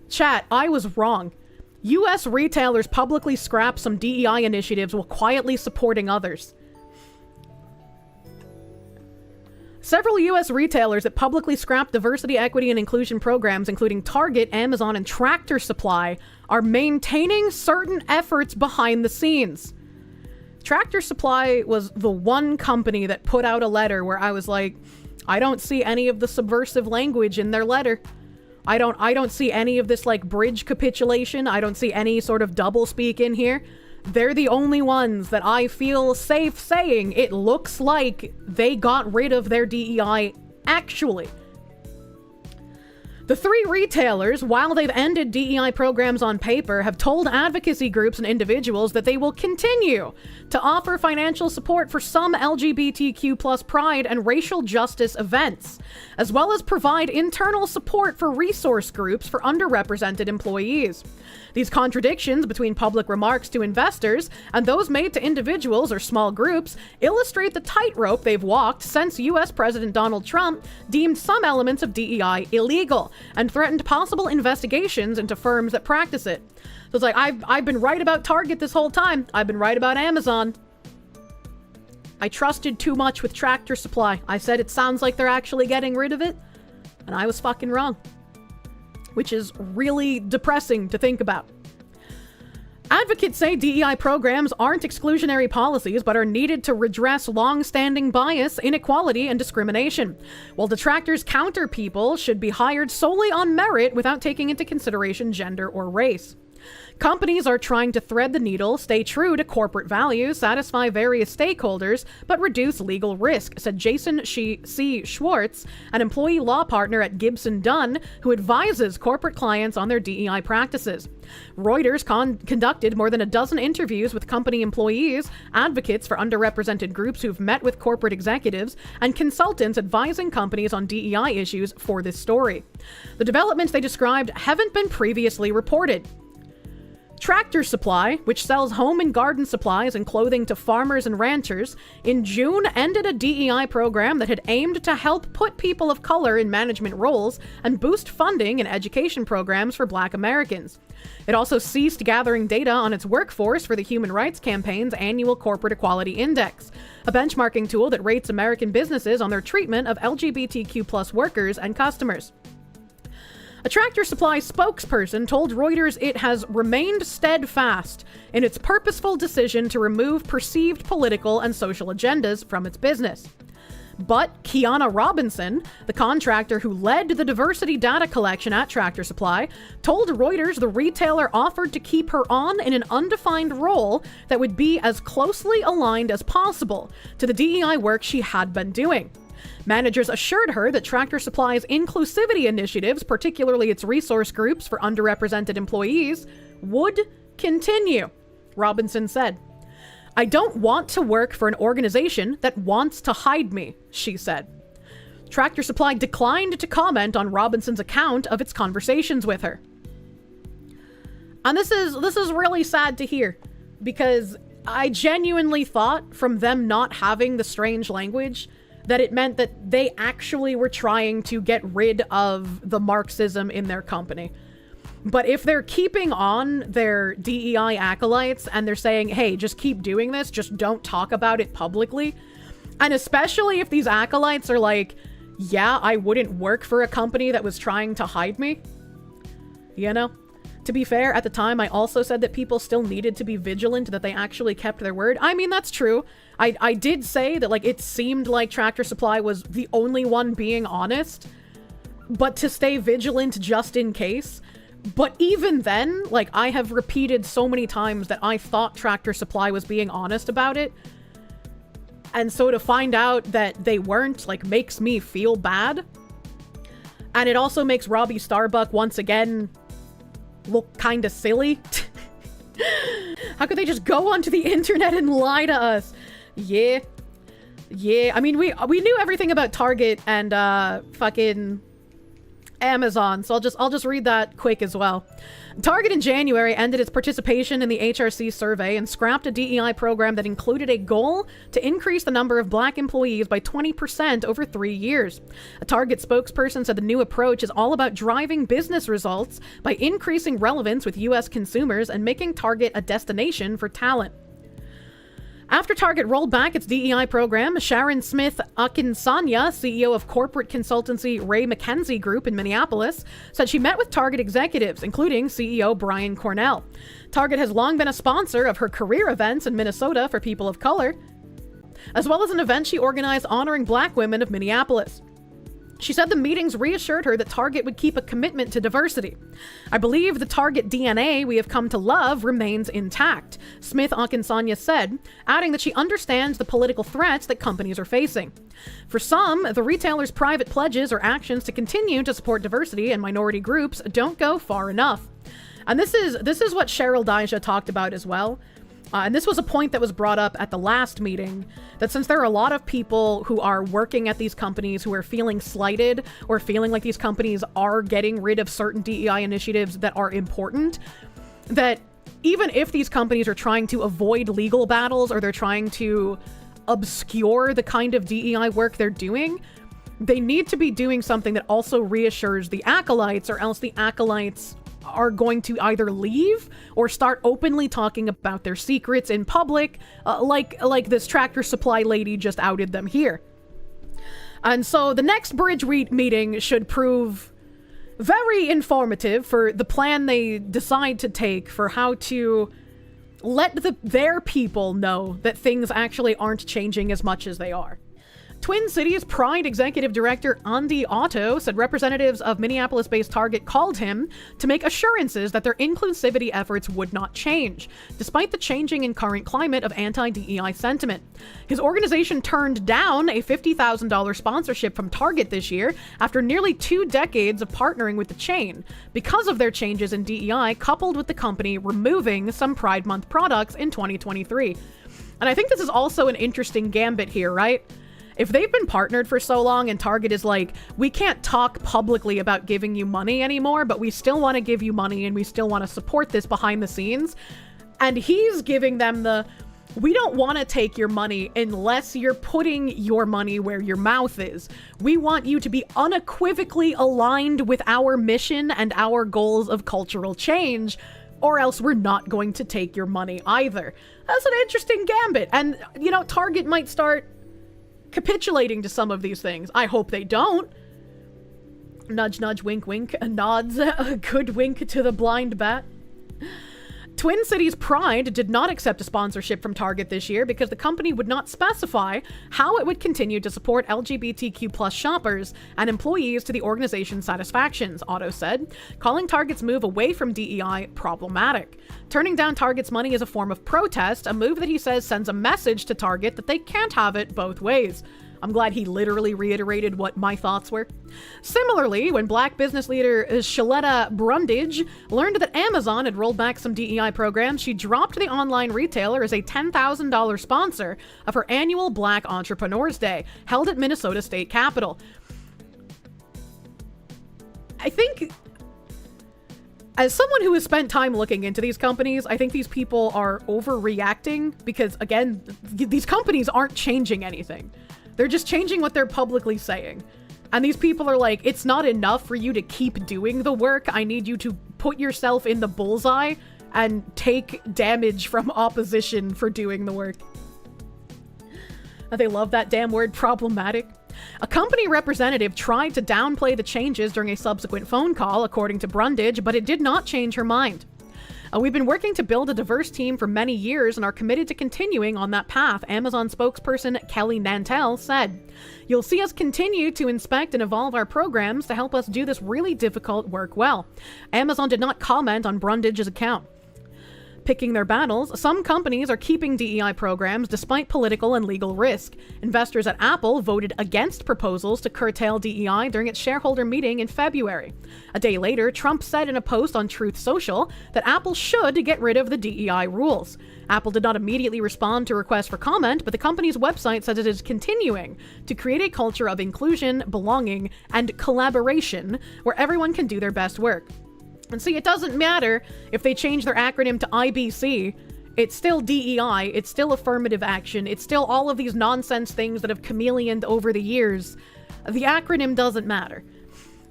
Chat, I was wrong. U.S. retailers publicly scrap some DEI initiatives while quietly supporting others. Several U.S. retailers that publicly scrap diversity, equity, and inclusion programs, including Target, Amazon, and Tractor Supply, are maintaining certain efforts behind the scenes. Tractor Supply was the one company that put out a letter where I was like, I don't see any of the subversive language in their letter. I don't see any of this like bridge capitulation. I don't see any sort of doublespeak in here. They're the only ones that I feel safe saying it looks like they got rid of their DEI actually. The three retailers, while they've ended DEI programs on paper, have told advocacy groups and individuals that they will continue to offer financial support for some LGBTQ+ pride and racial justice events, as well as provide internal support for resource groups for underrepresented employees. These contradictions between public remarks to investors and those made to individuals or small groups illustrate the tightrope they've walked since U.S. President Donald Trump deemed some elements of DEI illegal and threatened possible investigations into firms that practice it. So it's like, I've been right about Target this whole time. I've been right about Amazon. I trusted too much with Tractor Supply. I said it sounds like they're actually getting rid of it, and I was fucking wrong. Which is really depressing to think about. Advocates say DEI programs aren't exclusionary policies, but are needed to redress long-standing bias, inequality, and discrimination, while detractors counter people should be hired solely on merit without taking into consideration gender or race. Companies are trying to thread the needle, stay true to corporate values, satisfy various stakeholders, but reduce legal risk, said Jason C. Schwartz, an employee law partner at Gibson Dunn, who advises corporate clients on their DEI practices. Reuters conducted more than a dozen interviews with company employees, advocates for underrepresented groups who've met with corporate executives, and consultants advising companies on DEI issues for this story. The developments they described haven't been previously reported. Tractor Supply, which sells home and garden supplies and clothing to farmers and ranchers, in June ended a DEI program that had aimed to help put people of color in management roles and boost funding in education programs for Black Americans. It also ceased gathering data on its workforce for the Human Rights Campaign's annual Corporate Equality Index, a benchmarking tool that rates American businesses on their treatment of LGBTQ+ workers and customers. A Tractor Supply spokesperson told Reuters it has remained steadfast in its purposeful decision to remove perceived political and social agendas from its business. But Kiana Robinson, the contractor who led the diversity data collection at Tractor Supply, told Reuters the retailer offered to keep her on in an undefined role that would be as closely aligned as possible to the DEI work she had been doing. Managers assured her that Tractor Supply's inclusivity initiatives, particularly its resource groups for underrepresented employees, would continue, Robinson said. I don't want to work for an organization that wants to hide me, she said. Tractor Supply declined to comment on Robinson's account of its conversations with her. And this is really sad to hear, because I genuinely thought from them not having the strange language that it meant that they actually were trying to get rid of the Marxism in their company. But if they're keeping on their DEI acolytes and they're saying, hey, just keep doing this, just don't talk about it publicly, and especially if these acolytes are like, yeah, I wouldn't work for a company that was trying to hide me, you know? To be fair, at the time, I also said that people still needed to be vigilant, that they actually kept their word. I mean, that's true. I did say that, like, it seemed like Tractor Supply was the only one being honest, but to stay vigilant just in case. But even then, like, I have repeated so many times that I thought Tractor Supply was being honest about it. And so to find out that they weren't, like, makes me feel bad. And it also makes Robbie Starbuck once again look kind of silly. How could they just go onto the internet and lie to us? Yeah. I mean, we knew everything about Target and fucking Amazon. So I'll just read that quick as well. Target in January ended its participation in the HRC survey and scrapped a DEI program that included a goal to increase the number of black employees by 20% over 3 years. A Target spokesperson said the new approach is all about driving business results by increasing relevance with U.S. consumers and making Target a destination for talent. After Target rolled back its DEI program, Sharon Smith Akinsanya, CEO of corporate consultancy Ray McKenzie Group in Minneapolis, said she met with Target executives, including CEO Brian Cornell. Target has long been a sponsor of her career events in Minnesota for people of color, as well as an event she organized honoring black women of Minneapolis. She said the meetings reassured her that Target would keep a commitment to diversity. I believe the Target DNA we have come to love remains intact, Smith Akinsanya said, adding that she understands the political threats that companies are facing. For some, the retailer's private pledges or actions to continue to support diversity and minority groups don't go far enough. And this is what Cheryl Daija talked about as well. And this was a point that was brought up at the last meeting, that since there are a lot of people who are working at these companies who are feeling slighted or feeling like these companies are getting rid of certain DEI initiatives that are important, that even if these companies are trying to avoid legal battles or they're trying to obscure the kind of DEI work they're doing, they need to be doing something that also reassures the acolytes, or else the acolytes are going to either leave or start openly talking about their secrets in public, like this Tractor Supply lady just outed them here. And so the next bridge meeting should prove very informative for the plan they decide to take for how to let their people know that things actually aren't changing as much as they are. Twin Cities Pride Executive Director Andy Otto said representatives of Minneapolis-based Target called him to make assurances that their inclusivity efforts would not change, despite the changing and current climate of anti-DEI sentiment. His organization turned down a $50,000 sponsorship from Target this year after nearly 2 decades of partnering with the chain, because of their changes in DEI coupled with the company removing some Pride Month products in 2023. And I think this is also an interesting gambit here, right? If they've been partnered for so long and Target is like, we can't talk publicly about giving you money anymore, but we still want to give you money and we still want to support this behind the scenes. And he's giving them we don't want to take your money unless you're putting your money where your mouth is. We want you to be unequivocally aligned with our mission and our goals of cultural change, or else we're not going to take your money either. That's an interesting gambit. And, Target might start capitulating to some of these things. I hope they don't. Nudge, nudge, wink, wink. Nods a good wink to the blind bat. Twin Cities Pride did not accept a sponsorship from Target this year because the company would not specify how it would continue to support LGBTQ+ shoppers and employees to the organization's satisfactions, Otto said, calling Target's move away from DEI problematic. Turning down Target's money is a form of protest, a move that he says sends a message to Target that they can't have it both ways. I'm glad he literally reiterated what my thoughts were. Similarly, when Black business leader Shaletta Brundage learned that Amazon had rolled back some DEI programs, she dropped the online retailer as a $10,000 sponsor of her annual Black Entrepreneurs Day, held at Minnesota State Capitol. I think, as someone who has spent time looking into these companies, I think these people are overreacting because, again, these companies aren't changing anything. They're just changing what they're publicly saying. And these people are like, it's not enough for you to keep doing the work. I need you to put yourself in the bullseye and take damage from opposition for doing the work. They love that damn word, problematic. A company representative tried to downplay the changes during a subsequent phone call, according to Brundage, but it did not change her mind. We've been working to build a diverse team for many years and are committed to continuing on that path, Amazon spokesperson Kelly Nantel said. You'll see us continue to inspect and evolve our programs to help us do this really difficult work well. Amazon did not comment on Brundage's account. picking their battles, some companies are keeping DEI programs despite political and legal risk. Investors at Apple voted against proposals to curtail DEI during its shareholder meeting in February. A day later, Trump said in a post on Truth Social that Apple should get rid of the DEI rules. Apple did not immediately respond to requests for comment, but the company's website says it is continuing to create a culture of inclusion, belonging, and collaboration where everyone can do their best work. And see, it doesn't matter if they change their acronym to IBC. It's still DEI, it's still affirmative action, it's still all of these nonsense things that have chameleoned over the years. The acronym doesn't matter.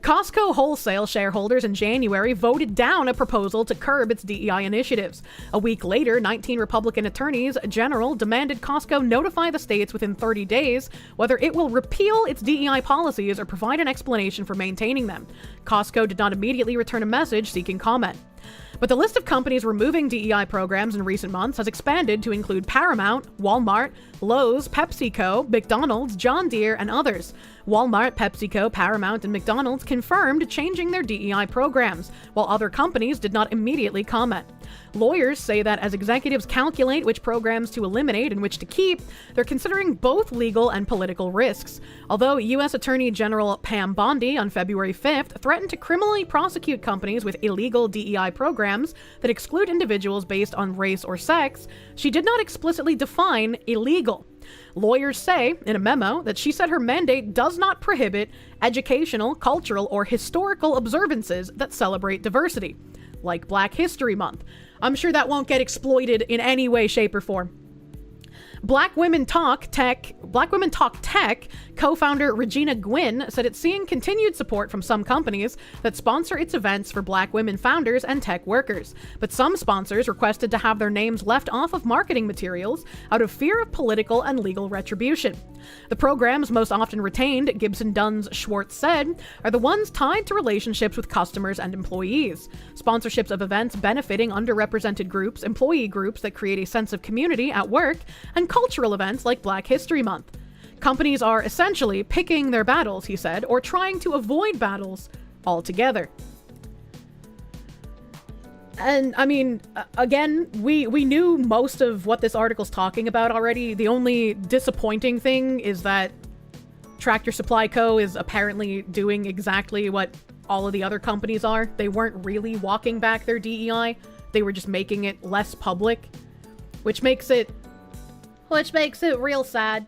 Costco wholesale shareholders in January voted down a proposal to curb its DEI initiatives. A week later, 19 Republican attorneys general demanded Costco notify the states within 30 days whether it will repeal its DEI policies or provide an explanation for maintaining them. Costco did not immediately return a message seeking comment. But the list of companies removing DEI programs in recent months has expanded to include Paramount, Walmart, Lowe's, PepsiCo, McDonald's, John Deere, and others. Walmart, PepsiCo, Paramount, and McDonald's confirmed changing their DEI programs, while other companies did not immediately comment. Lawyers say that as executives calculate which programs to eliminate and which to keep, they're considering both legal and political risks. Although U.S. Attorney General Pam Bondi on February 5th threatened to criminally prosecute companies with illegal DEI programs that exclude individuals based on race or sex, she did not explicitly define illegal. Lawyers say in a memo that she said her mandate does not prohibit educational, cultural, or historical observances that celebrate diversity, like Black History Month. I'm sure that won't get exploited in any way, shape, or form. Black Women Talk Tech co-founder Regina Gwynn said it's seeing continued support from some companies that sponsor its events for Black women founders and tech workers. But some sponsors requested to have their names left off of marketing materials out of fear of political and legal retribution. The programs most often retained, Gibson Duns Schwartz said, are the ones tied to relationships with customers and employees. Sponsorships of events benefiting underrepresented groups, employee groups that create a sense of community at work, and cultural events like Black History Month. Companies are essentially picking their battles, he said, or trying to avoid battles altogether. And I mean, again, we knew most of what this article's talking about already. The only disappointing thing is that Tractor Supply Co. is apparently doing exactly what all of the other companies are. They weren't really walking back their DEI. They were just making it less public, which makes it real sad.